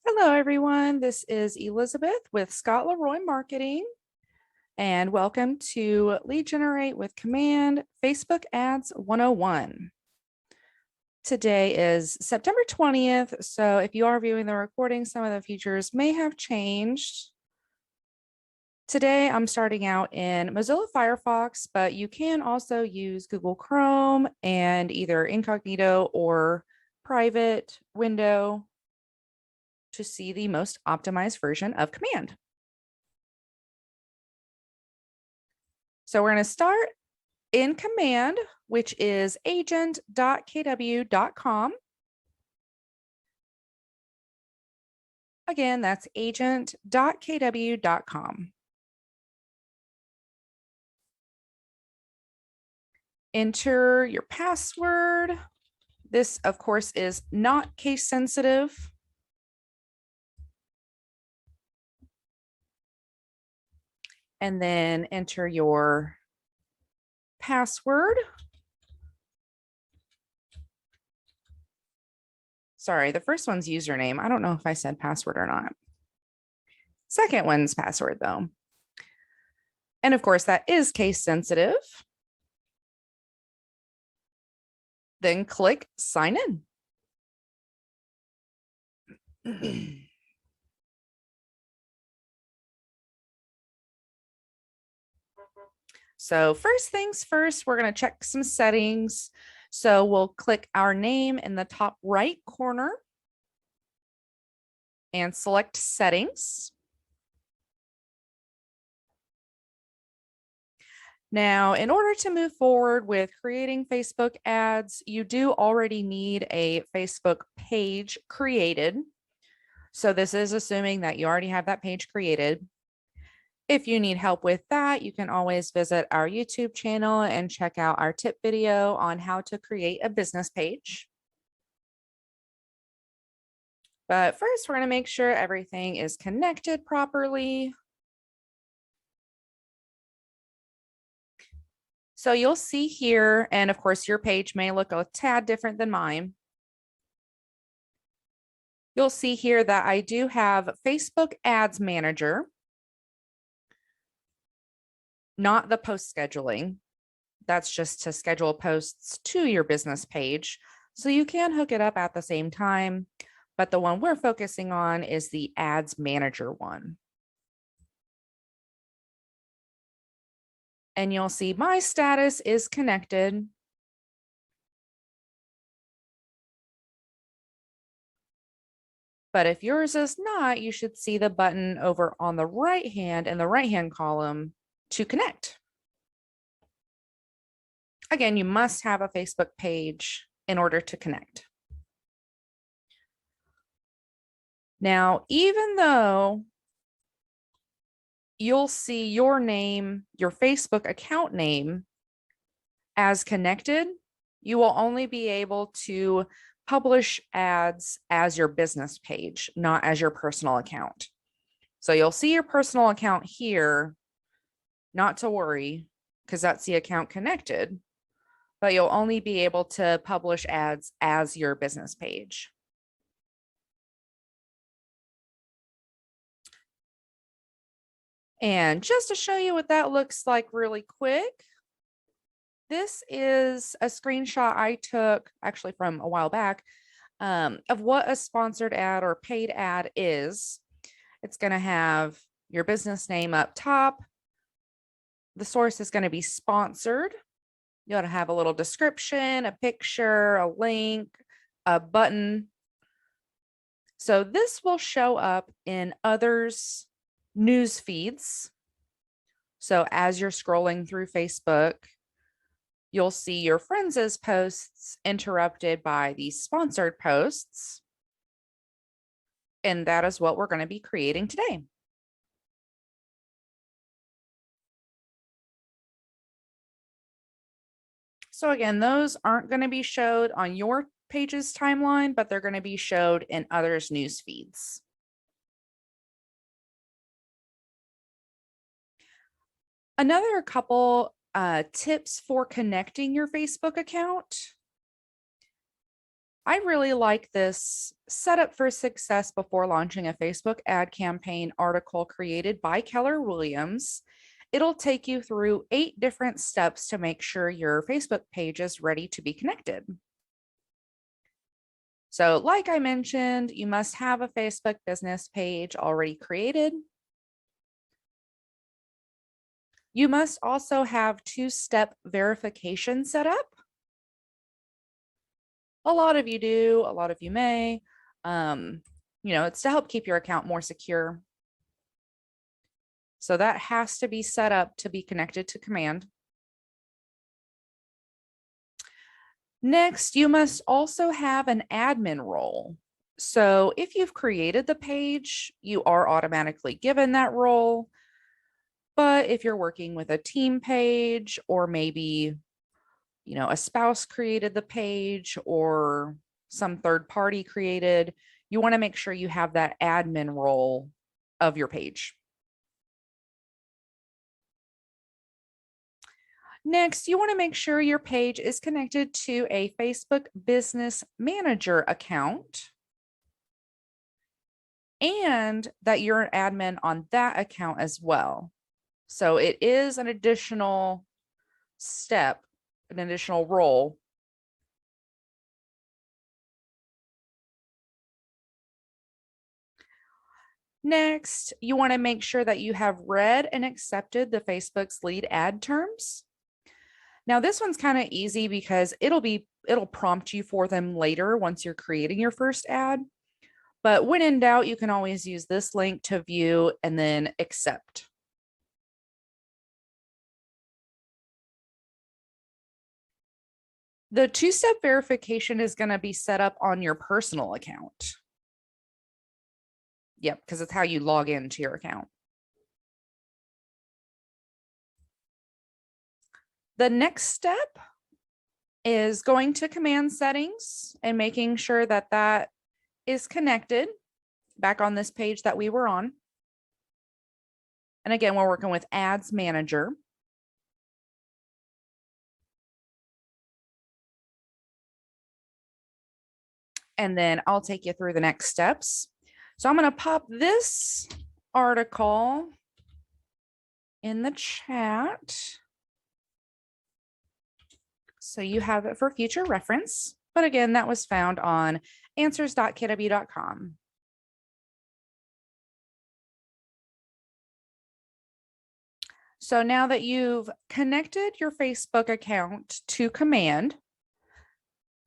Hello, everyone. This is Elizabeth with Scott Leroy Marketing, and welcome to Lead Generate with Command Facebook Ads 101. Today is September 20th, so if you are viewing the recording, some of the features may have changed. Today, I'm starting out in Mozilla Firefox, but you can also use Google Chrome and either incognito or private window to see the most optimized version of Command. So we're going to start in Command, which is agent.kw.com. Again, that's agent.kw.com. Enter your password. This, of course, is not case sensitive. And then enter your password. Sorry, the first one's username. I don't know if I said password or not. Second one's password, though. And of course, that is case sensitive. Then click sign in. So first things first, we're going to check some settings. So we'll click our name in the top right corner and select settings. Now, in order to move forward with creating Facebook ads, you do already need a Facebook page created. So this is assuming that you already have that page created. If you need help with that, you can always visit our YouTube channel and check out our tip video on how to create a business page. But first, we're going to make sure everything is connected properly. So you'll see here, and of course, your page may look a tad different than mine. You'll see here that I do have Facebook Ads Manager, not the post scheduling. That's just to schedule posts to your business page. So you can hook it up at the same time, but the one we're focusing on is the Ads Manager one. And you'll see my status is connected. But if yours is not, you should see the button over on the right hand in the right-hand column to connect. Again, you must have a Facebook page in order to connect. Now, even though you'll see your name, your Facebook account name as connected, you will only be able to publish ads as your business page, not as your personal account. So you'll see your personal account here, not to worry, because that's the account connected, but you'll only be able to publish ads as your business page. And just to show you what that looks like really quick, this is a screenshot I took actually from a while back of what a sponsored ad or paid ad is. It's going to have your business name up top. The source is going to be sponsored. You ought to have a little description, a picture, a link, a button. So this will show up in others' news feeds. So as you're scrolling through Facebook, you'll see your friends' posts interrupted by these sponsored posts. And that is what we're going to be creating today. So again, those aren't going to be showed on your page's timeline, but they're going to be showed in others' news feeds. Another couple tips for connecting your Facebook account. I really like this Setup for Success Before Launching a Facebook Ad Campaign article created by Keller Williams. It'll take you through 8 different steps to make sure your Facebook page is ready to be connected. So, like I mentioned, you must have a Facebook business page already created. You must also have 2-step verification set up. A lot of you do, a lot of you may. It's to help keep your account more secure. So that has to be set up to be connected to command. Next, you must also have an admin role. So if you've created the page, you are automatically given that role. But if you're working with a team page, or maybe, a spouse created the page or some third party created, you want to make sure you have that admin role of your page. Next, you want to make sure your page is connected to a Facebook Business Manager account and that you're an admin on that account as well. So it is an additional step, an additional role. Next, you want to make sure that you have read and accepted the Facebook's lead ad terms. Now, this one's kind of easy because it'll prompt you for them later once you're creating your first ad. But when in doubt, you can always use this link to view and then accept. The 2-step verification is going to be set up on your personal account. Yep, because it's how you log into your account. The next step is going to command settings and making sure that that is connected back on this page that we were on. And again, we're working with Ads Manager. And then I'll take you through the next steps. So I'm going to pop this article in the chat so you have it for future reference. But again, that was found on answers.kw.com. So now that you've connected your Facebook account to command,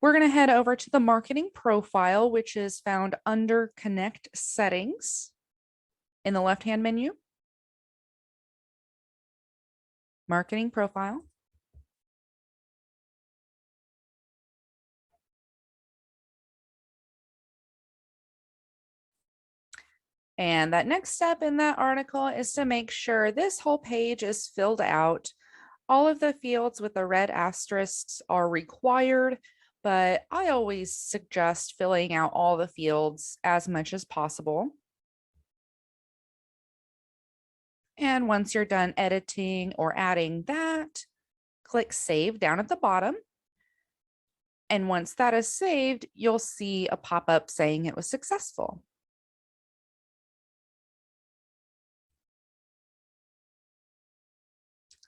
we're going to head over to the marketing profile, which is found under Connect Settings in the left-hand menu. Marketing profile. And that next step in that article is to make sure this whole page is filled out. All of the fields with the red asterisks are required, but I always suggest filling out all the fields as much as possible. And once you're done editing or adding that, click Save down at the bottom. And once that is saved, you'll see a pop-up saying it was successful.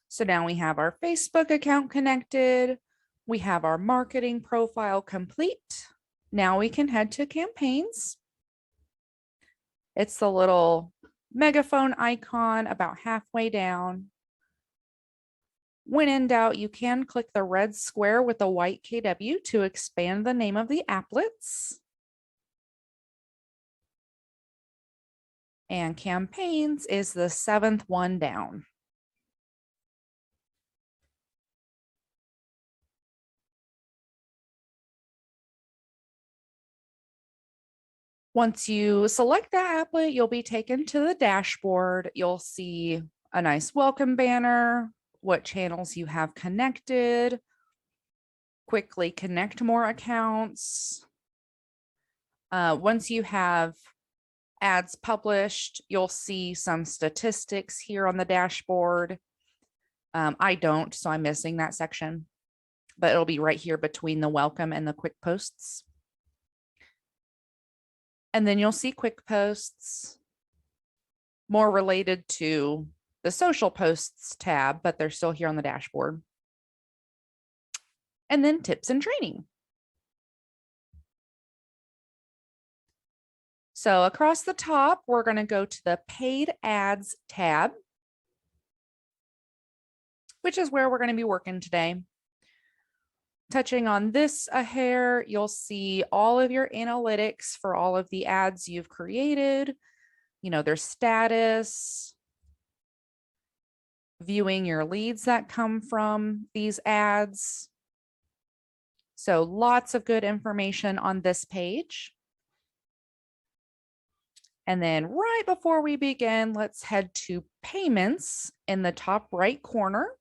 So now we have our Facebook account connected. We have our marketing profile complete. Now we can head to campaigns. It's the little megaphone icon about halfway down. When in doubt, you can click the red square with the white KW to expand the name of the applets. And campaigns is the 7th one down. Once you select that applet, you'll be taken to the dashboard. You'll see a nice welcome banner, what channels you have connected, quickly connect more accounts. Once you have ads published, you'll see some statistics here on the dashboard. I don't, so I'm missing that section, but it'll be right here between the welcome and the quick posts. And then you'll see quick posts, more related to the social posts tab, but they're still here on the dashboard. And then tips and training. So across the top, we're going to go to the paid ads tab, which is where we're going to be working today. Touching on this a hair, you'll see all of your analytics for all of the ads you've created, their status, viewing your leads that come from these ads. So lots of good information on this page. And then right before we begin, let's head to payments in the top right corner.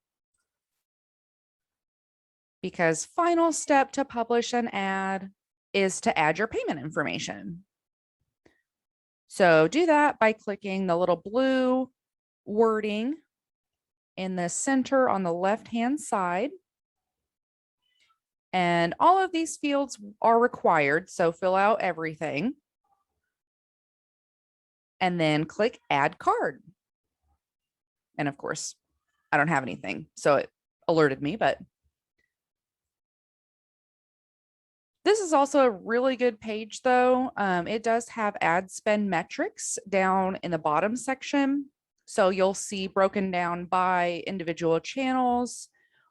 Because final step to publish an ad is to add your payment information. So do that by clicking the little blue wording in the center on the left-hand side. And all of these fields are required, so fill out everything. And then click Add Card. And of course, I don't have anything, so it alerted me, but this is also a really good page though. It does have ad spend metrics down in the bottom section. So you'll see broken down by individual channels,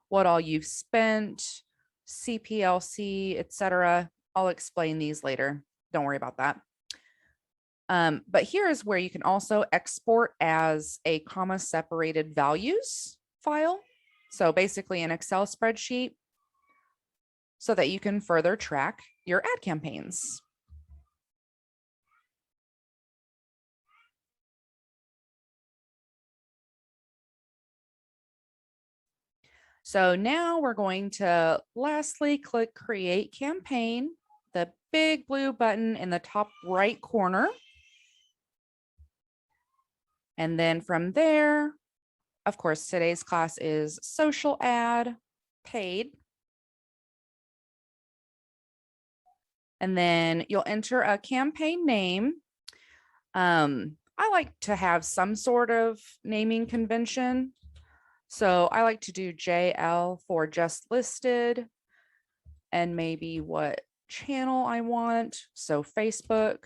what all you've spent, CPLC, etc. I'll explain these later. Don't worry about that. But here is where you can also export as a comma separated values file. So basically an Excel spreadsheet, so that you can further track your ad campaigns. So now we're going to lastly click Create Campaign, the big blue button in the top right corner. And then from there, of course, today's class is social ad, paid. And then you'll enter a campaign name. I like to have some sort of naming convention. So I like to do JL for just listed and maybe what channel I want. So Facebook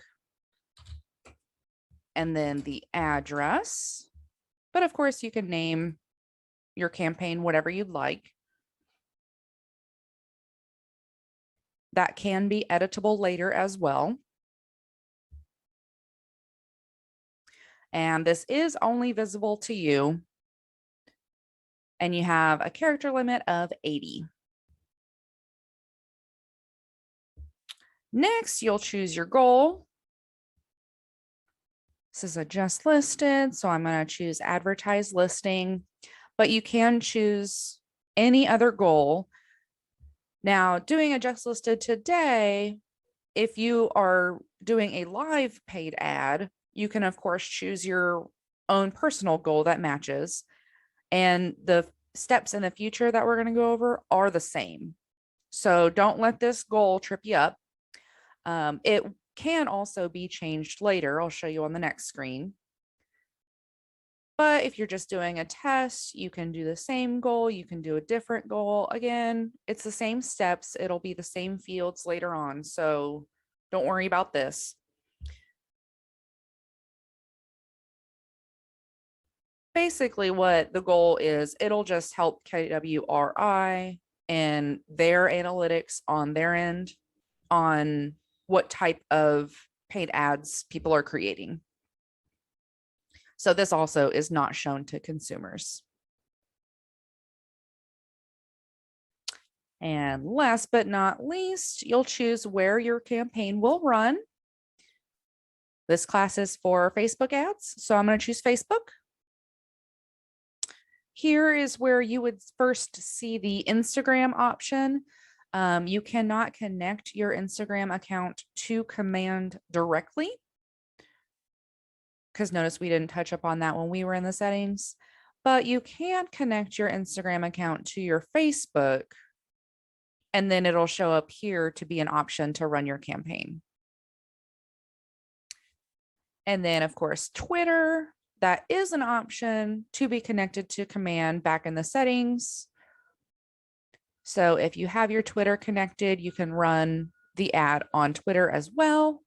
and then the address. But of course you can name your campaign whatever you'd like. That can be editable later as well. And this is only visible to you. And you have a character limit of 80. Next, you'll choose your goal. This is a just listed, so I'm going to choose advertise listing, but you can choose any other goal. Now, doing a just listed today, if you are doing a live paid ad, you can of course choose your own personal goal that matches. And the steps in the future that we're going to go over are the same. So don't let this goal trip you up. It can also be changed later. I'll show you on the next screen. But if you're just doing a test, you can do the same goal. You can do a different goal. Again, it's the same steps. It'll be the same fields later on. So don't worry about this. Basically what the goal is, it'll just help KWRI and their analytics on their end on what type of paid ads people are creating. So this also is not shown to consumers. And last but not least, you'll choose where your campaign will run. This class is for Facebook ads, so I'm going to choose Facebook. Here is where you would first see the Instagram option. You cannot connect your Instagram account to command directly, because notice we didn't touch up on that when we were in the settings, but you can connect your Instagram account to your Facebook, and then it'll show up here to be an option to run your campaign. And then, of course, Twitter, that is an option to be connected to command back in the settings. So if you have your Twitter connected, you can run the ad on Twitter as well.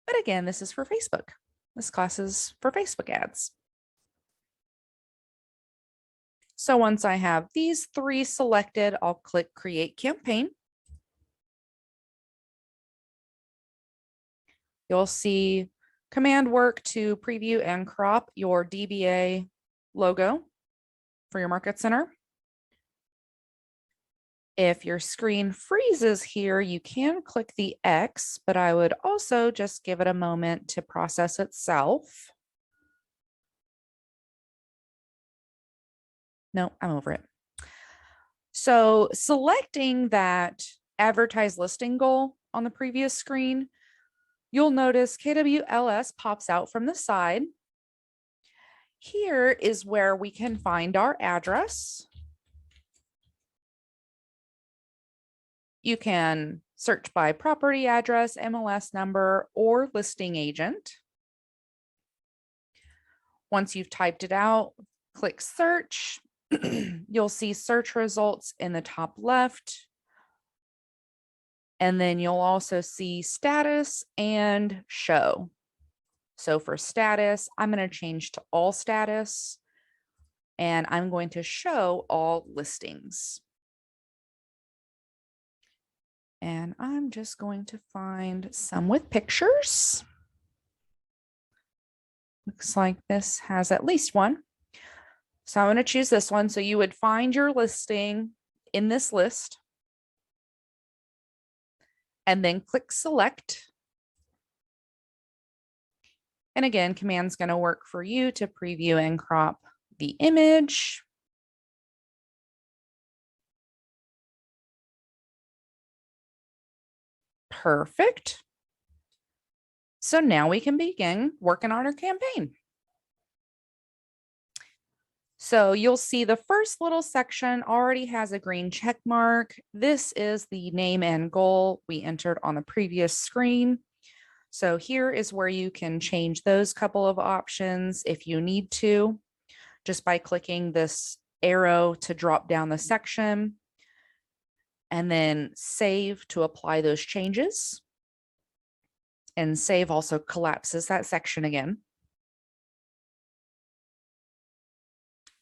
But again, this is for Facebook. This class is for Facebook ads. So once I have these three selected, I'll click Create Campaign. You'll see command work to preview and crop your DBA logo for your market center. If your screen freezes here, you can click the X, but I would also just give it a moment to process itself. No, I'm over it. So selecting that advertise listing goal on the previous screen, you'll notice KWLS pops out from the side. Here is where we can find our address. You can search by property address, MLS number, or listing agent. Once you've typed it out, click search. You'll see search results in the top left. And then you'll also see status and show. So for status, I'm going to change to all status, and I'm going to show all listings. And I'm just going to find some with pictures. Looks like this has at least one. So I'm going to choose this one. So you would find your listing in this list and then click select. And again, command's going to work for you to preview and crop the image. Perfect. So now we can begin working on our campaign. So you'll see the first little section already has a green check mark. This is the name and goal we entered on the previous screen. So here is where you can change those couple of options if you need to, just by clicking this arrow to drop down the section and then save to apply those changes. And save also collapses that section again.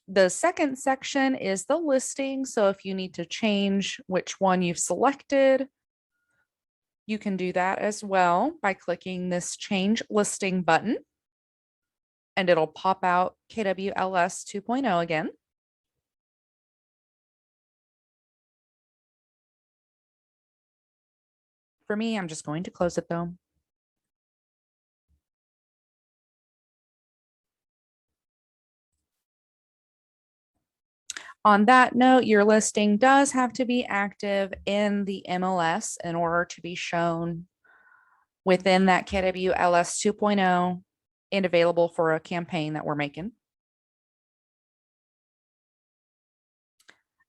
The second section is the listing. So if you need to change which one you've selected, you can do that as well by clicking this change listing button, and it'll pop out KWLS 2.0 again. For me, I'm just going to close it though. On that note, your listing does have to be active in the MLS in order to be shown within that KWLS 2.0 and available for a campaign that we're making.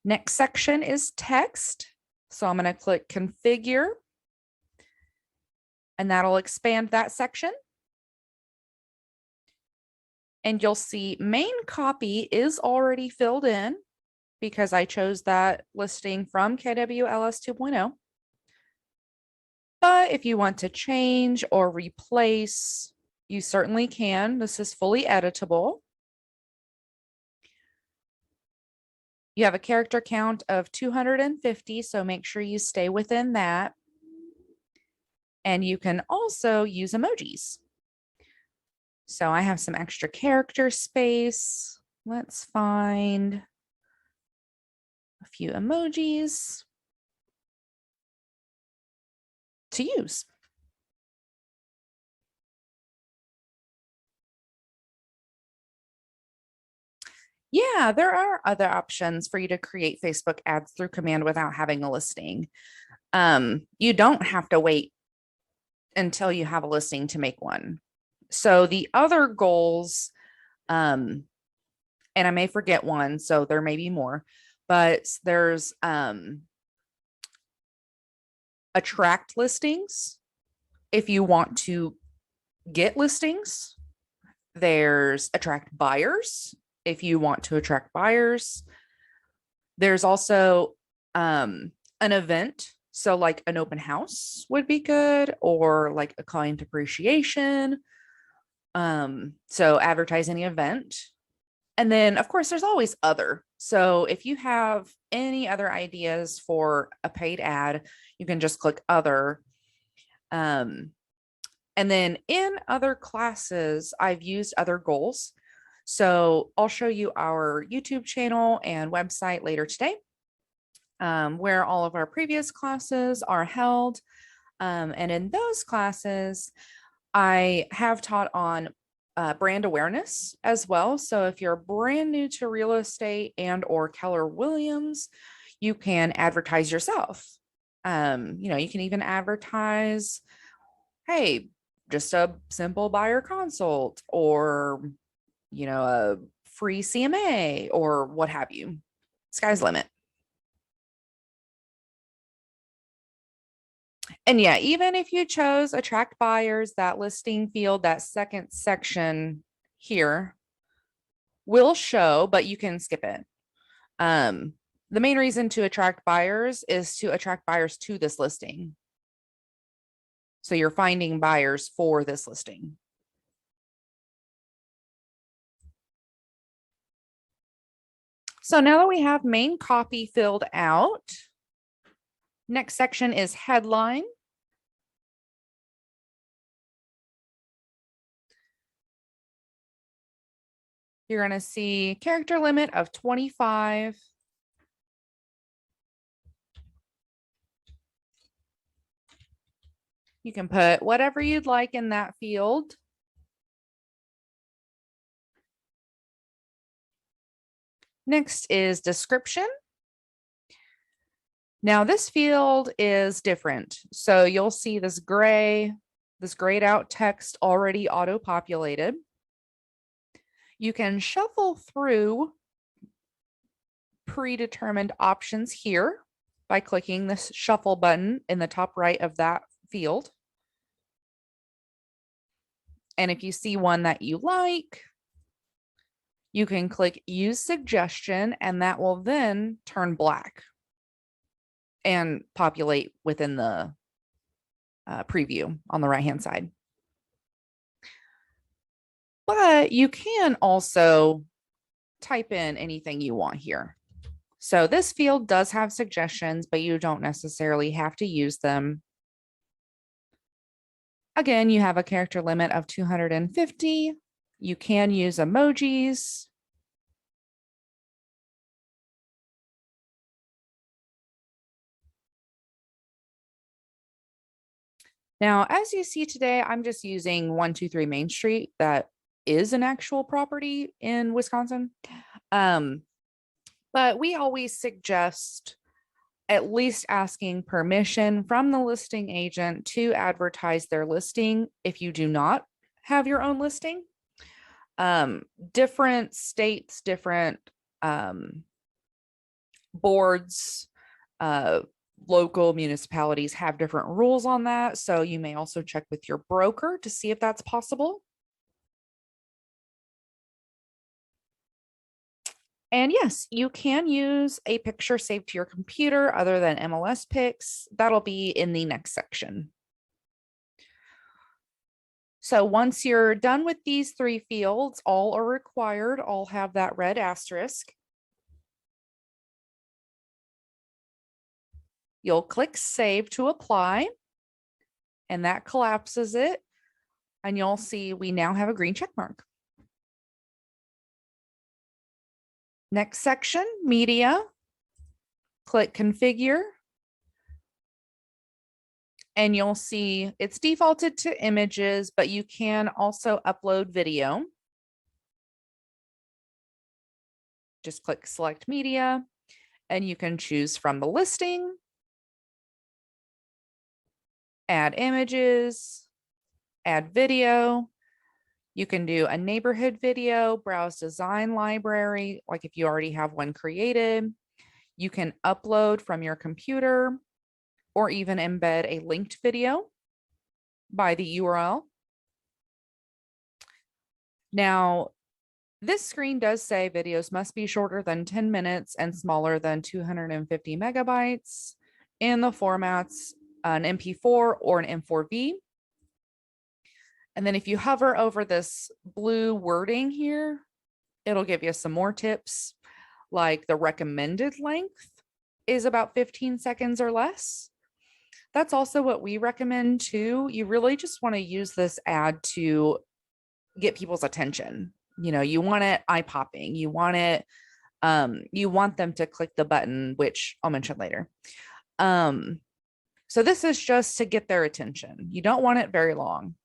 Next section is text. So I'm going to click configure, and that'll expand that section. And you'll see main copy is already filled in because I chose that listing from KWLS 2.0. But if you want to change or replace, you certainly can. This is fully editable. You have a character count of 250, so make sure you stay within that. And you can also use emojis. So I have some extra character space. Let's find a few emojis to use. Yeah, there are other options for you to create Facebook ads through command without having a listing. You don't have to wait until you have a listing to make one. So the other goals, and I may forget one, so there may be more, but there's attract listings if you want to get listings. There's attract buyers if you want to attract buyers. There's also an event. So, like an open house would be good, or like a client appreciation. So, advertise any event. And then, of course, there's always other. So, if you have any other ideas for a paid ad, you can just click other. And then in other classes, I've used other goals. So I'll show you our YouTube channel and website later today, where all of our previous classes are held. And in those classes, I have taught on brand awareness as well. So if you're brand new to real estate and or Keller Williams, you can advertise yourself. You can even advertise, hey, just a simple buyer consult, or a free CMA, or what have you. Sky's the limit. And yeah, even if you chose attract buyers, that listing field, that second section here will show, but you can skip it. The main reason to attract buyers is to attract buyers to this listing. So you're finding buyers for this listing. So now that we have main copy filled out, next section is headline. You're going to see character limit of 25. You can put whatever you'd like in that field. Next is description. Now this field is different. So you'll see this grayed out text already auto-populated. You can shuffle through predetermined options here by clicking this shuffle button in the top right of that field. And if you see one that you like, you can click use suggestion, and that will then turn black and populate within the preview on the right-hand side. But you can also type in anything you want here. So this field does have suggestions, but you don't necessarily have to use them. Again, you have a character limit of 250. You can use emojis. Now, as you see today, I'm just using 123 Main Street. That is an actual property in Wisconsin. But we always suggest at least asking permission from the listing agent to advertise their listing if you do not have your own listing. Different states, different boards, local municipalities have different rules on that. So you may also check with your broker to see if that's possible. And yes, you can use a picture saved to your computer other than MLS pics. That'll be in the next section. So once you're done with these 3 fields, all are required, all have that red asterisk. You'll click save to apply, and that collapses it. And you'll see we now have a green check mark. Next section, media. Click configure. And you'll see it's defaulted to images, but you can also upload video. Just click select media, and you can choose from the listing, add images, add video. You can do a neighborhood video, browse design library, like if you already have one created. You can upload from your computer or even embed a linked video by the URL. Now, this screen does say videos must be shorter than 10 minutes and smaller than 250 megabytes in the formats an MP4 or an M4V. And then if you hover over this blue wording here, it'll give you some more tips, like the recommended length is about 15 seconds or less. That's also what we recommend too. You really just want to use this ad to get people's attention. You know, you want it eye popping. You want them to click the button, which I'll mention later. So this is just to get their attention. You don't want it very long.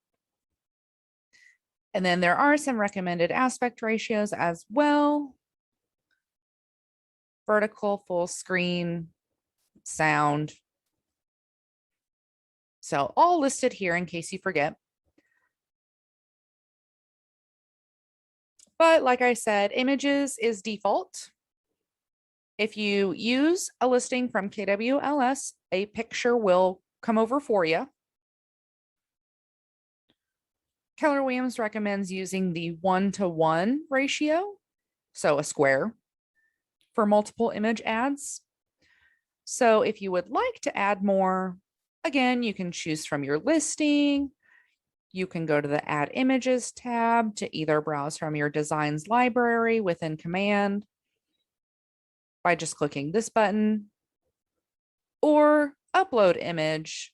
And then there are some recommended aspect ratios as well. Vertical, full screen, sound. So all listed here in case you forget. But like I said, images is default. If you use a listing from KWLS, a picture will come over for you. Keller Williams recommends using the 1-to-1 ratio, so a square, for multiple image ads. So if you would like to add more, again, you can choose from your listing. You can go to the Add Images tab to either browse from your designs library within Command by just clicking this button, or upload image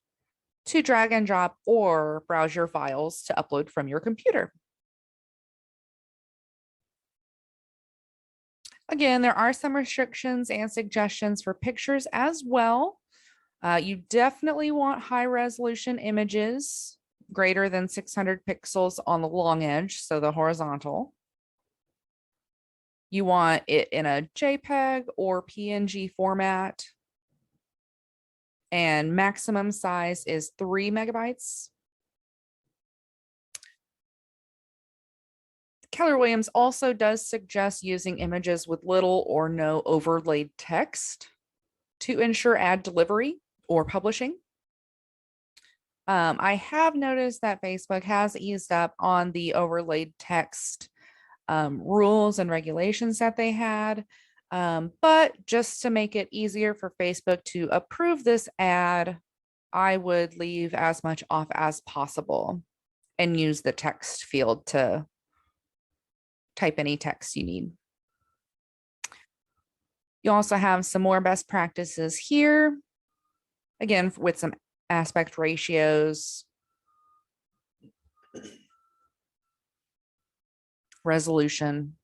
to drag and drop or browse your files to upload from your computer. Again, there are some restrictions and suggestions for pictures as well. You definitely want high resolution images greater than 600 pixels on the long edge, so the horizontal. You want it in a JPEG or PNG format. And maximum size is 3 megabytes. Keller Williams also does suggest using images with little or no overlaid text to ensure ad delivery or publishing. I have noticed that Facebook has eased up on the overlaid text rules and regulations that they had. But just to make it easier for Facebook to approve this ad, I would leave as much off as possible and use the text field to type any text you need. You also have some more best practices here, again, with some aspect ratios, resolution.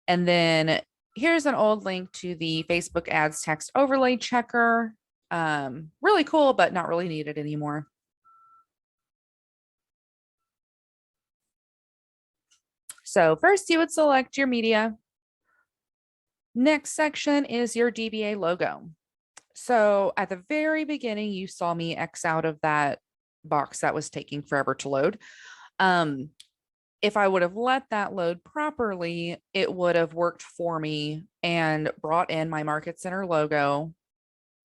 And then here's an old link to the Facebook ads text overlay checker. Really cool, but not really needed anymore. So first you would select your media. Next section is your DBA logo. So at the very beginning, you saw me X out of that box that was taking forever to load. If I would have let that load properly, it would have worked for me and brought in my Market Center logo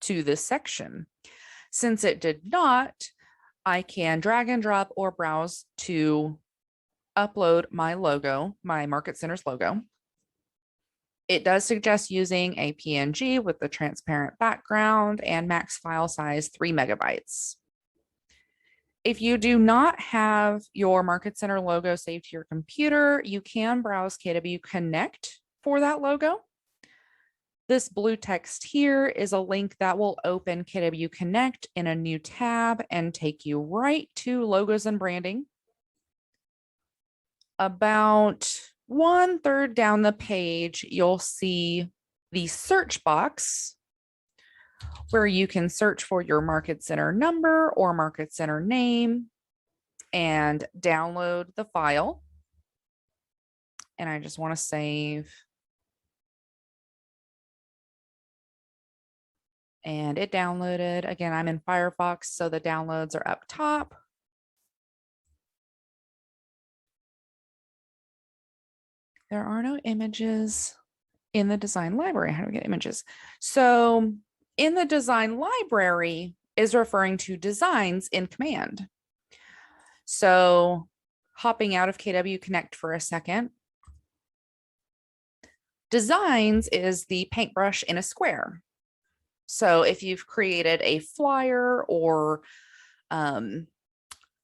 to this section. Since it did not, I can drag and drop or browse to upload my logo, my Market Center's logo. It does suggest using a PNG with the transparent background and max file size 3 megabytes. If you do not have your Market Center logo saved to your computer, you can browse KW Connect for that logo. This blue text here is a link that will open KW Connect in a new tab and take you right to logos and branding. About 1/3 down the page, you'll see the search box where you can search for your Market Center number or Market Center name and download the file. And I just want to save. And it downloaded. Again, I'm in Firefox, so the downloads are up top. There are no images in the design library. How do we get images? So in the design library is referring to designs in Command. So Hopping out of KW Connect for a second. Designs is the paintbrush in a square. So if you've created a flyer or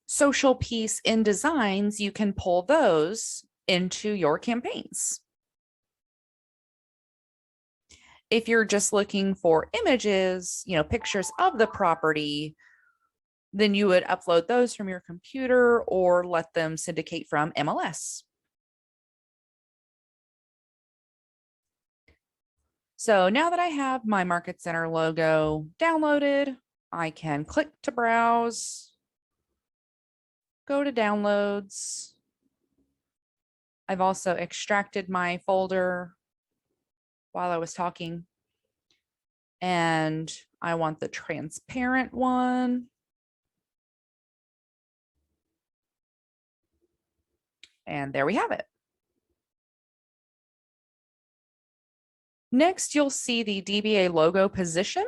social piece in designs, you can pull those into your campaigns. If you're just looking for images, pictures of the property, then you would upload those from your computer or let them syndicate from MLS. So now that I have my Market Center logo downloaded, I can click to browse, go to downloads. I've also extracted my folder while I was talking, and I want the transparent one. And there we have it. Next, you'll see the DBA logo position.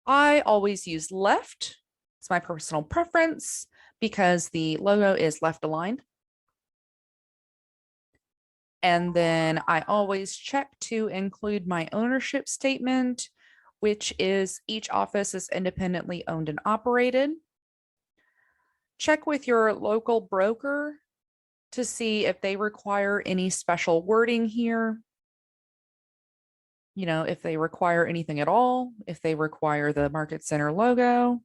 I always use left. It's my personal preference because the logo is left aligned. And then I always check to include my ownership statement, which is each office is independently owned and operated. Check with your local broker to see if they require any special wording here. If they require anything at all, if they require the Market Center logo.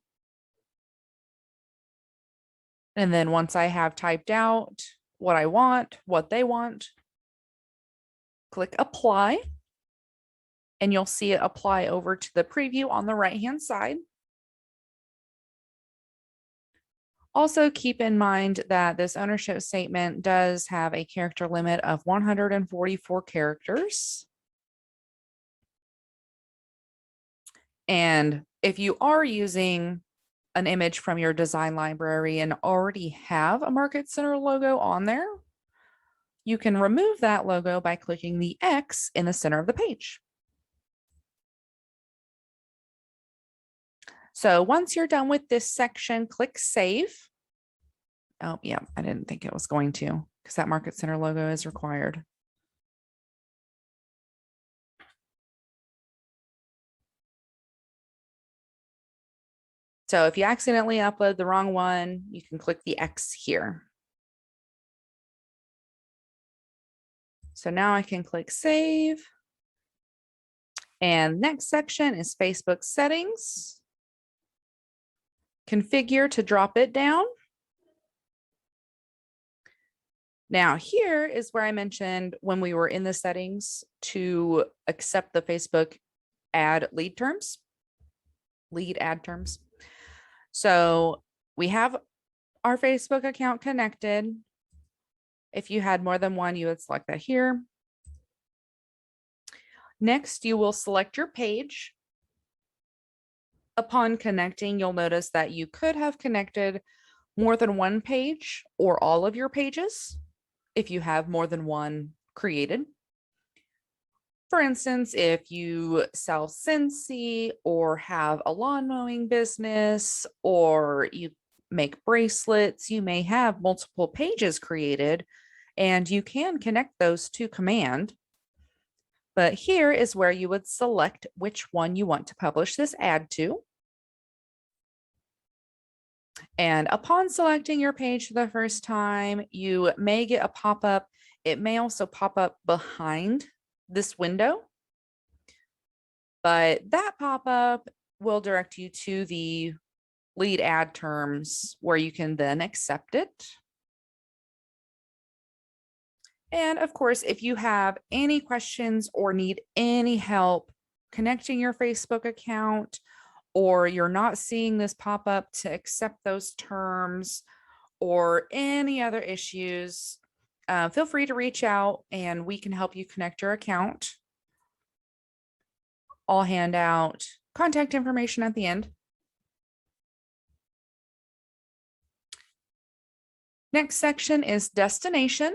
And then once I have typed out what I want, what they want, click apply, and you'll see it apply over to the preview on the right-hand side. Also keep in mind that this ownership statement does have a character limit of 144 characters. And if you are using an image from your design library and already have a Market Center logo on there, you can remove that logo by clicking the X in the center of the page. So once you're done with this section, click Save. Oh, yeah, I didn't think it was going to because that Market Center logo is required. So if you accidentally upload the wrong one, you can click the X here. So now I can click Save. And next section is Facebook settings. Configure to drop it down. Now here is where I mentioned when we were in the settings to accept the Facebook lead ad terms. So we have our Facebook account connected. If you had more than one, you would select that here. Next, you will select your page. Upon connecting, you'll notice that you could have connected more than one page or all of your pages if you have more than one created. For instance, if you sell Scentsy or have a lawn mowing business or you make bracelets, you may have multiple pages created and you can connect those to command. But here is where you would select which one you want to publish this ad to. And upon selecting your page for the first time, you may get a pop-up. It may also pop up behind this window, but that pop-up will direct you to the lead ad terms where you can then accept it. And of course, if you have any questions or need any help connecting your Facebook account, or you're not seeing this pop up to accept those terms, or any other issues, feel free to reach out and we can help you connect your account. I'll hand out contact information at the end. Next section is destination.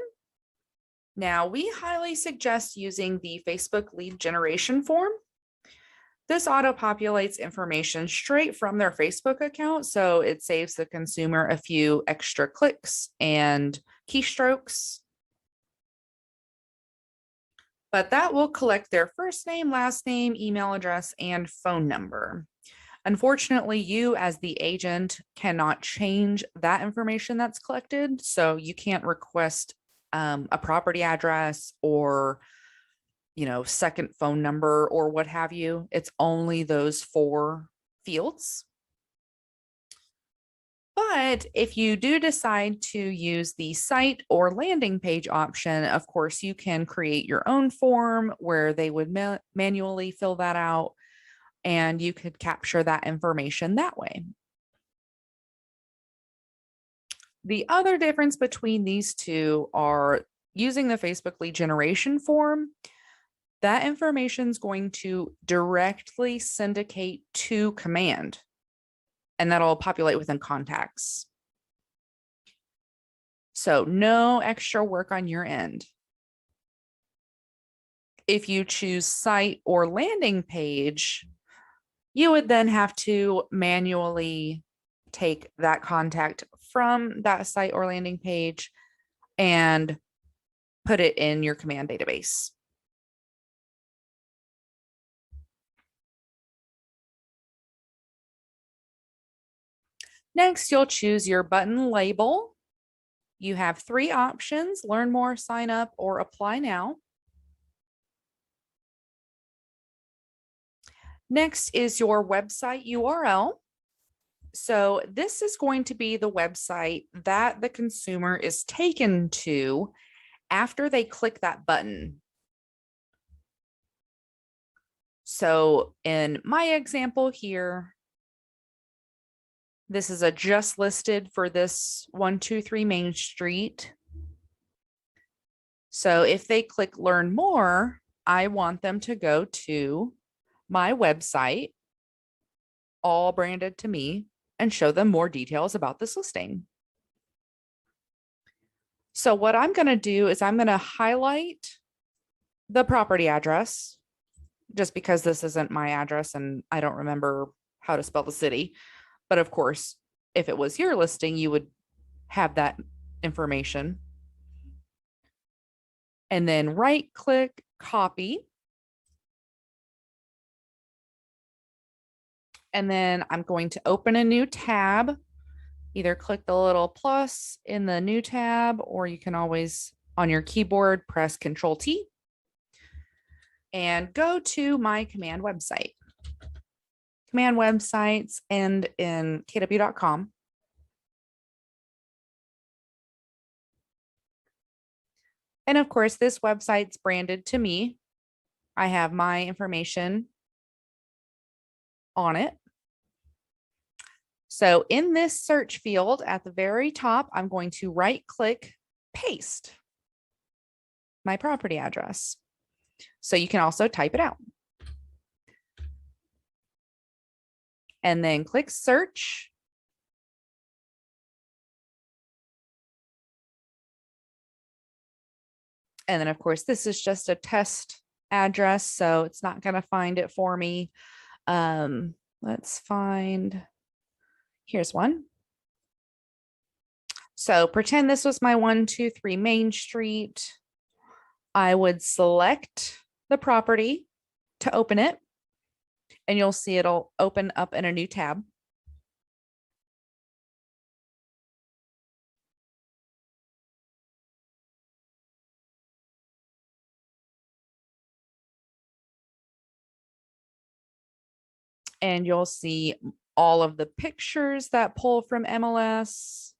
Now, we highly suggest using the Facebook lead generation form. This auto populates information straight from their Facebook account, so it saves the consumer a few extra clicks and keystrokes. But that will collect their first name, last name, email address, and phone number. Unfortunately, you as the agent cannot change that information that's collected. So you can't request a property address or, second phone number or what have you. It's only those 4 fields. But if you do decide to use the site or landing page option, of course, you can create your own form where they would manually fill that out, and you could capture that information that way. The other difference between these two are using the Facebook lead generation form. That information is going to directly syndicate to command, and that'll populate within contacts. So no extra work on your end. If you choose site or landing page, you would then have to manually take that contact from that site or landing page and put it in your command database. Next, you'll choose your button label. You have 3 options: learn more, sign up, or apply now. Next is your website URL. So this is going to be the website that the consumer is taken to after they click that button. So in my example here, this is a just listed for this 123 Main Street. So if they click learn more, I want them to go to my website, all branded to me, and show them more details about this listing. So what I'm going to do is I'm going to highlight the property address, just because this isn't my address and I don't remember how to spell the city. But of course, if it was your listing, you would have that information. And then right click, copy. And then I'm going to open a new tab. Either click the little plus in the new tab, or you can always on your keyboard press Control T and go to my command website. Command websites end in kw.com. And of course, this website's branded to me. I have my information on it. So in this search field at the very top, I'm going to right click, paste my property address. So you can also type it out. And then click search. And then of course, this is just a test address, so it's not going to find it for me. Let's find, here's one. So pretend this was my 123 Main Street. I would select the property to open it, and you'll see it'll open up in a new tab. And you'll see all of the pictures that pull from MLS.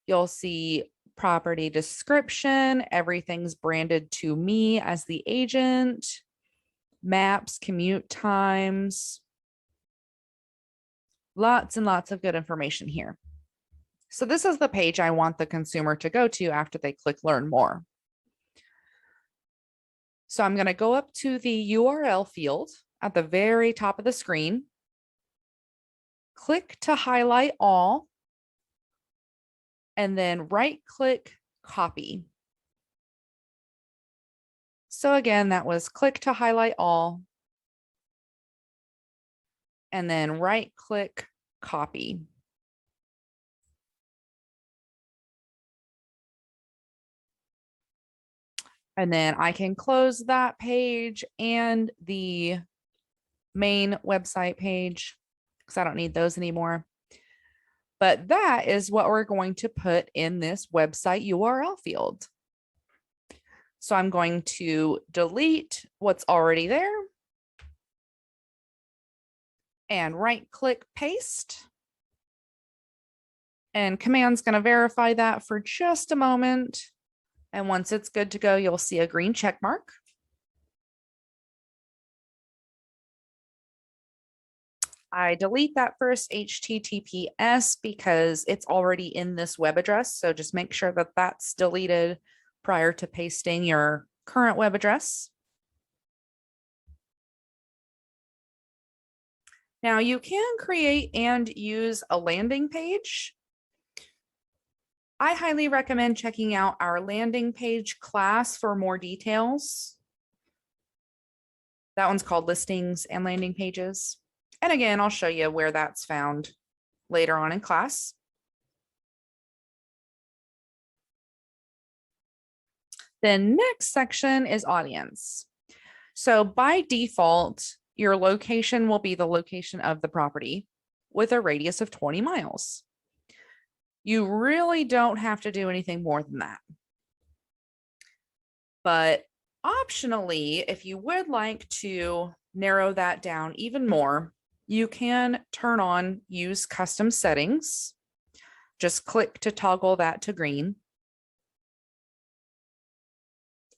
You'll see property description. Everything's branded to me as the agent. Maps, commute times. Lots and lots of good information here. So this is the page I want the consumer to go to after they click learn more. So I'm going to go up to the URL field at the very top of the screen. Click to highlight all, and then right click, copy. So again, that was click to highlight all, and then right click copy. And then I can close that page and the main website page because I don't need those anymore. But that is what we're going to put in this website URL field. So I'm going to delete what's already there and right click paste. And Command's going to verify that for just a moment. And once it's good to go, you'll see a green check mark. I delete that first HTTPS because it's already in this web address. So just make sure that that's deleted prior to pasting your current web address. Now you can create and use a landing page. I highly recommend checking out our landing page class for more details. That one's called Listings and Landing Pages. And again, I'll show you where that's found later on in class. The next section is audience. So by default, your location will be the location of the property with a radius of 20 miles. You really don't have to do anything more than that. But optionally, if you would like to narrow that down even more, you can turn on use custom settings. Just click to toggle that to green.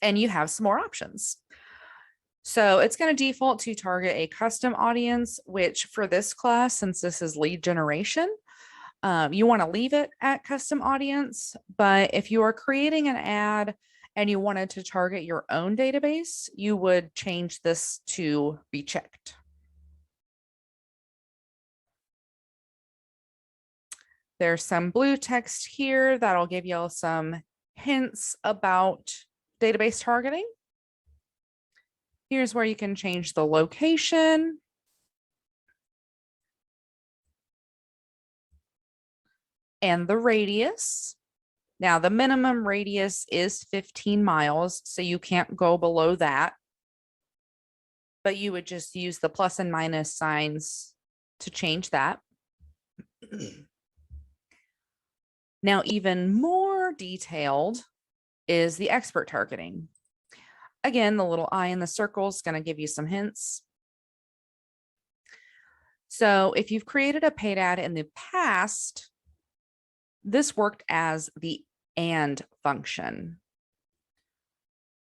And you have some more options. So it's going to default to target a custom audience, which for this class, since this is lead generation, you want to leave it at custom audience. But if you are creating an ad and you wanted to target your own database, you would change this to be checked. There's some blue text here that'll give you some hints about database targeting. Here's where you can change the location. And the radius. Now the minimum radius is 15 miles, so you can't go below that. But you would just use the plus and minus signs to change that. Now, even more detailed is the expert targeting. Again, the little eye in the circle is going to give you some hints. So if you've created a paid ad in the past, this worked as the and function.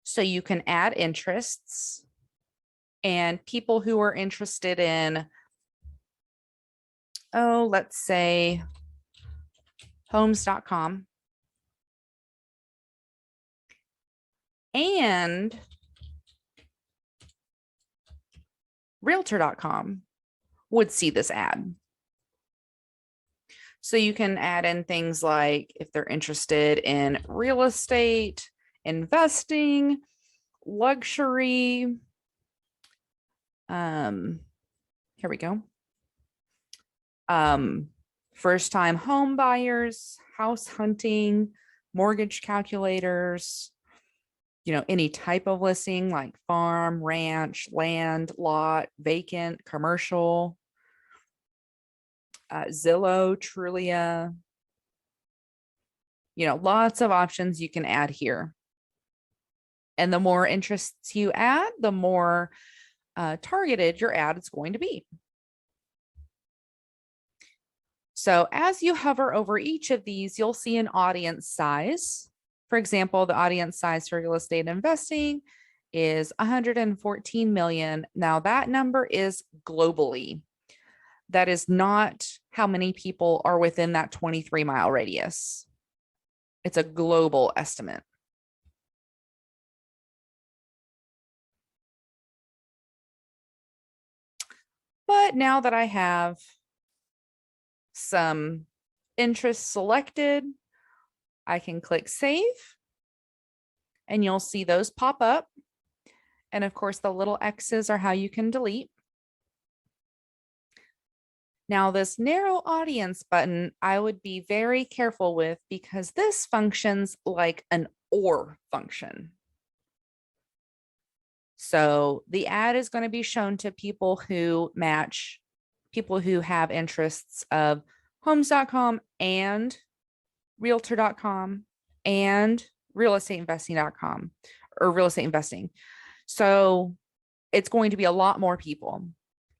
So you can add interests, and people who are interested in, let's say homes.com and realtor.com would see this ad. So you can add in things like if they're interested in real estate, investing, luxury. Here we go. First-time home buyers, house hunting, mortgage calculators, any type of listing like farm, ranch, land, lot, vacant, commercial, Zillow, Trulia, lots of options you can add here. And the more interests you add, the more targeted your ad is going to be. So as you hover over each of these, you'll see an audience size. For example, the audience size for real estate investing is 114 million. Now that number is globally. That is not how many people are within that 23-mile radius. It's a global estimate. But now that I have some interests selected, I can click save and you'll see those pop up. And of course, the little X's are how you can delete. Now, this narrow audience button, I would be very careful with because this functions like an or function. So the ad is going to be shown to people who match people who have interests of homes.com and realtor.com and realestateinvesting.com or real estate investing. So it's going to be a lot more people.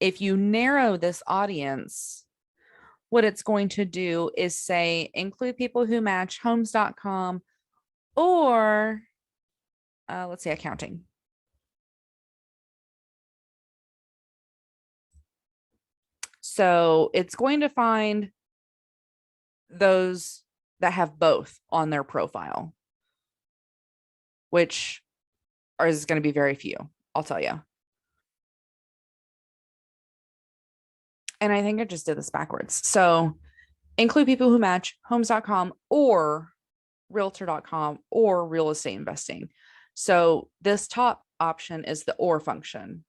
If you narrow this audience, what it's going to do is say include people who match homes.com or let's say accounting. So it's going to find those that have both on their profile, which is going to be very few, I'll tell you. And I think I just did this backwards. So include people who match homes.com or realtor.com or real estate investing. So this top option is the or function.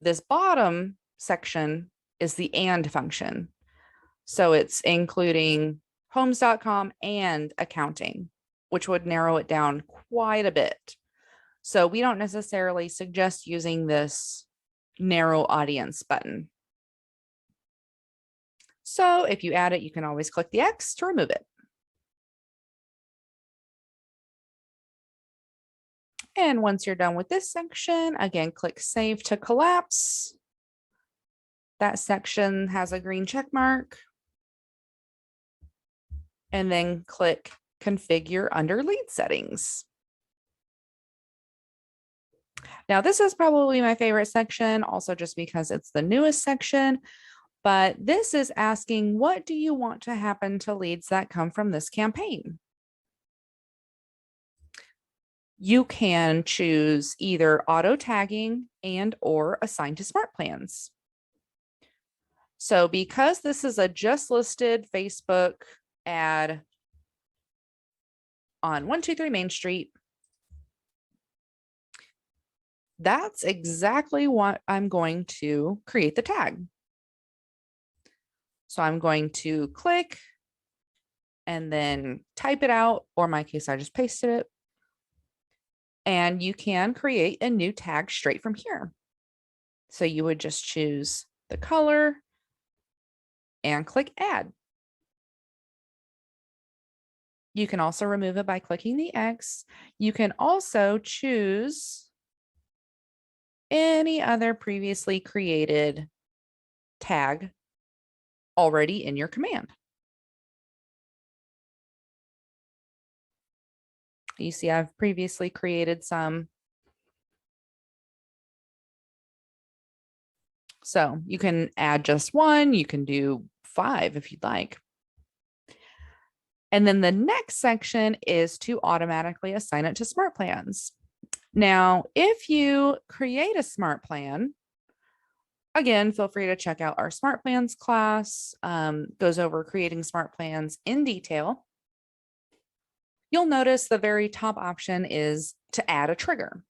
This bottom section is the and function. So it's including homes.com and accounting, which would narrow it down quite a bit. So we don't necessarily suggest using this narrow audience button. So if you add it, you can always click the X to remove it. And once you're done with this section, again, click Save to Collapse. That section has a green check mark. And then click Configure under Lead Settings. Now, this is probably my favorite section, also just because it's the newest section. But this is asking, what do you want to happen to leads that come from this campaign? You can choose either auto tagging and or assign to smart plans. So because this is a just listed Facebook ad on 123 Main Street, that's exactly what I'm going to create the tag. So I'm going to click and then type it out, or in my case, I just pasted it. And you can create a new tag straight from here. So you would just choose the color and click add. You can also remove it by clicking the X. You can also choose any other previously created tag already in your command. You see, I've previously created some. So you can add just one, you can do 5 if you'd like. And then the next section is to automatically assign it to smart plans. Now, if you create a smart plan, again, feel free to check out our smart plans class, goes over creating smart plans in detail. You'll notice the very top option is to add a trigger.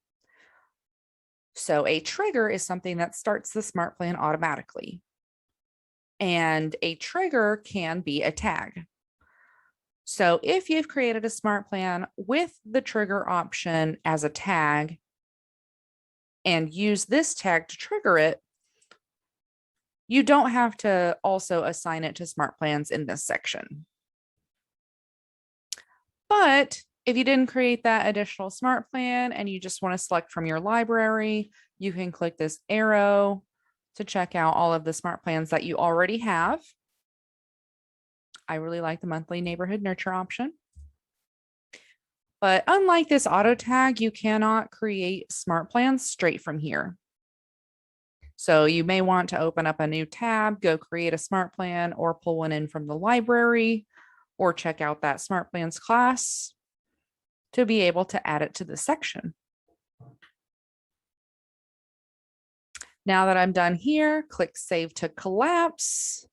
So a trigger is something that starts the smart plan automatically. And a trigger can be a tag. So if you've created a smart plan with the trigger option as a tag and use this tag to trigger it, you don't have to also assign it to smart plans in this section. But if you didn't create that additional smart plan and you just want to select from your library, you can click this arrow to check out all of the smart plans that you already have. I really like the monthly neighborhood nurture option. But unlike this auto tag, you cannot create smart plans straight from here. So you may want to open up a new tab, go create a smart plan, or pull one in from the library, or check out that smart plans class to be able to add it to the section. Now that I'm done here, click Save to Collapse.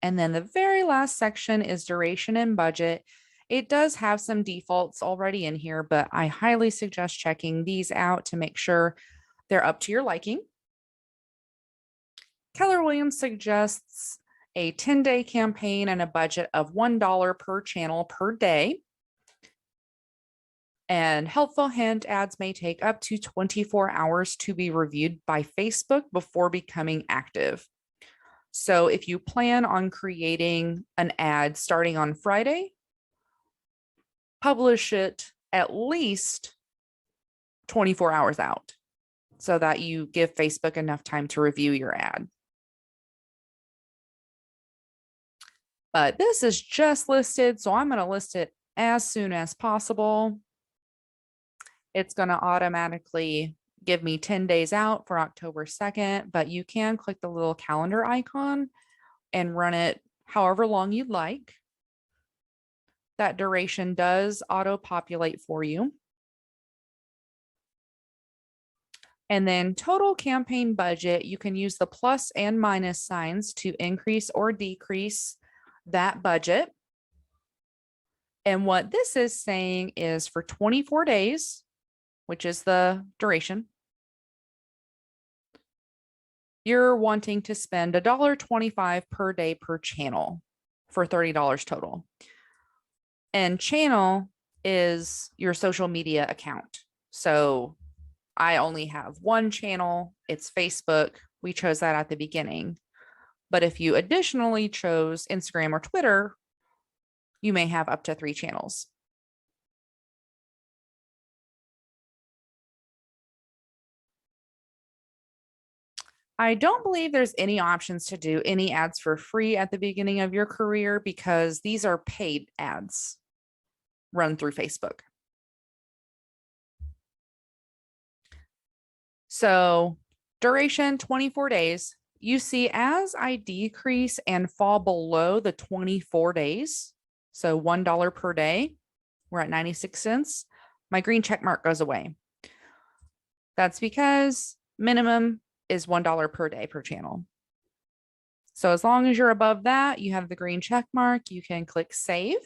And then the very last section is duration and budget. It does have some defaults already in here, but I highly suggest checking these out to make sure they're up to your liking. Keller Williams suggests a 10-day campaign and a budget of $1 per channel per day. And helpful hint, ads may take up to 24 hours to be reviewed by Facebook before becoming active. So if you plan on creating an ad starting on Friday, publish it at least 24 hours out so that you give Facebook enough time to review your ad. But this is just listed, so I'm going to list it as soon as possible. It's going to automatically give me 10 days out for October 2nd, but you can click the little calendar icon and run it however long you'd like. That duration does auto-populate for you. And then total campaign budget, you can use the plus and minus signs to increase or decrease that budget. And what this is saying is for 24 days, which is the duration, you're wanting to spend $1.25 per day per channel for $30 total. And channel is your social media account. So I only have one channel. It's Facebook. We chose that at the beginning. But if you additionally chose Instagram or Twitter, you may have up to 3 channels. I don't believe there's any options to do any ads for free at the beginning of your career because these are paid ads run through Facebook. So duration 24 days. You see, as I decrease and fall below the 24 days, so $1 per day, we're at 96 cents, my green check mark goes away. That's because minimum is $1 per day per channel. So as long as you're above that, you have the green check mark, you can click save.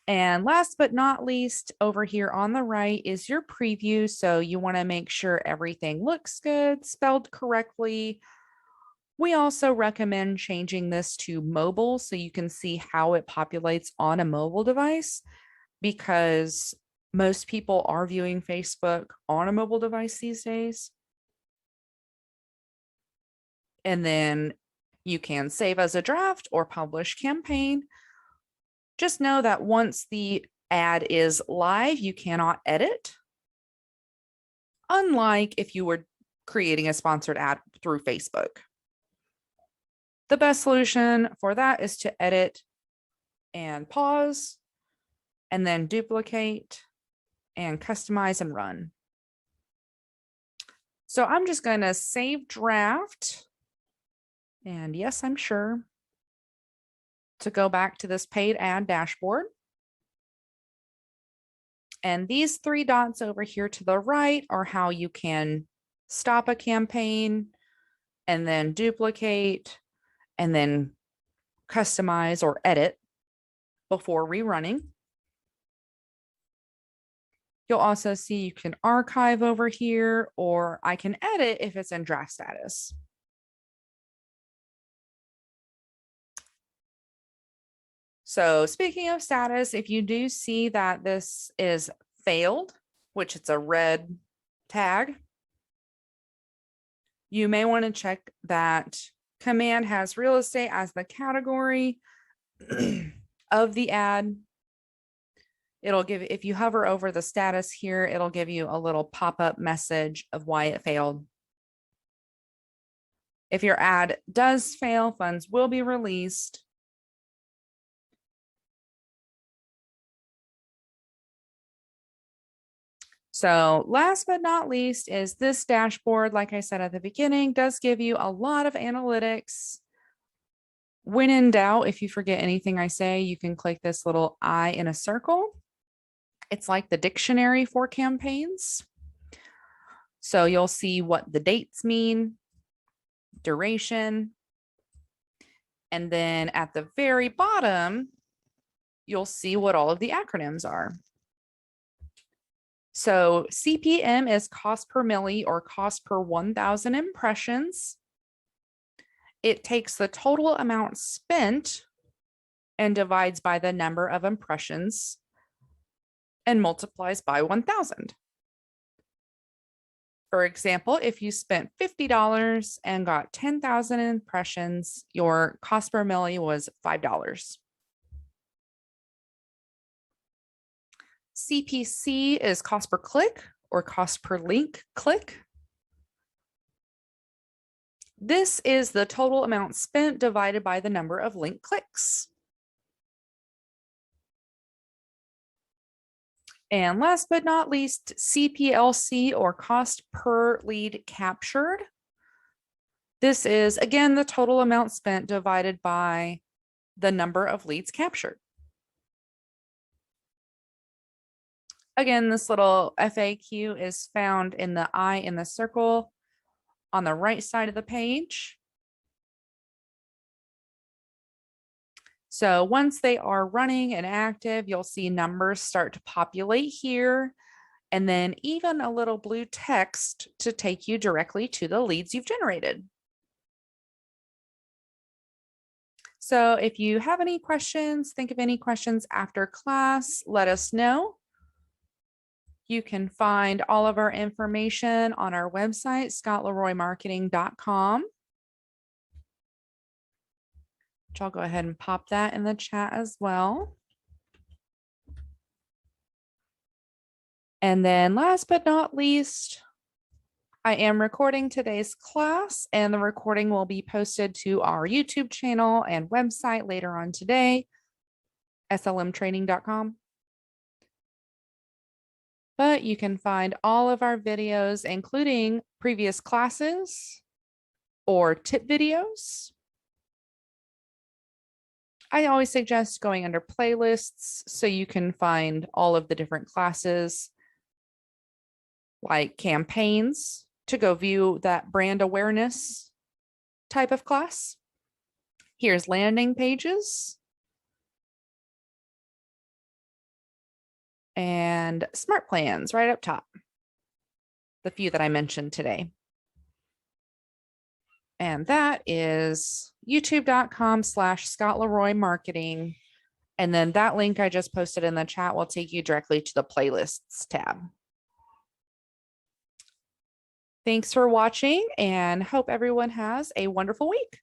And last but not least, over here on the right is your preview. So you want to make sure everything looks good, spelled correctly. We also recommend changing this to mobile so you can see how it populates on a mobile device, because most people are viewing Facebook on a mobile device these days. And then you can save as a draft or publish campaign. Just know that once the ad is live, you cannot edit. Unlike if you were creating a sponsored ad through Facebook. The best solution for that is to edit and pause, and then duplicate and customize and run. So I'm just going to save draft. And yes, I'm sure, to go back to this paid ad dashboard. And these 3 dots over here to the right are how you can stop a campaign and then duplicate and then customize or edit before rerunning. You'll also see you can archive over here, or I can edit if it's in draft status. So speaking of status, if you do see that this is failed, which it's a red tag, you may want to check that command has real estate as the category of the ad. It'll give, if you hover over the status here, it'll give you a little pop-up message of why it failed. If your ad does fail, funds will be released. So last but not least is this dashboard. Like I said at the beginning, does give you a lot of analytics. When in doubt, if you forget anything I say, you can click this little eye in a circle. It's like the dictionary for campaigns. So you'll see what the dates mean, duration, and then at the very bottom, you'll see what all of the acronyms are. So CPM is cost per milli or cost per 1,000 impressions. It takes the total amount spent and divides by the number of impressions and multiplies by 1,000. For example, if you spent $50 and got 10,000 impressions, your cost per milli was $5. CPC is cost per click or cost per link click. This is the total amount spent divided by the number of link clicks. And last but not least, CPLC or cost per lead captured. This is, again, the total amount spent divided by the number of leads captured. Again, this little FAQ is found in the eye in the circle on the right side of the page. So once they are running and active, you'll see numbers start to populate here, and then even a little blue text to take you directly to the leads you've generated. So if you have any questions, think of any questions after class, let us know. You can find all of our information on our website, scottleroymarketing.com. Which I'll go ahead and pop that in the chat as well. And then last but not least, I am recording today's class, and the recording will be posted to our YouTube channel and website later on today, slmtraining.com. But you can find all of our videos, including previous classes or tip videos. I always suggest going under playlists so you can find all of the different classes, like campaigns, to go view that brand awareness type of class. Here's landing pages and smart plans right up top, the few that I mentioned today. And that is youtube.com/ScottLeroyMarketing. And then that link I just posted in the chat will take you directly to the playlists tab. Thanks for watching, and hope everyone has a wonderful week.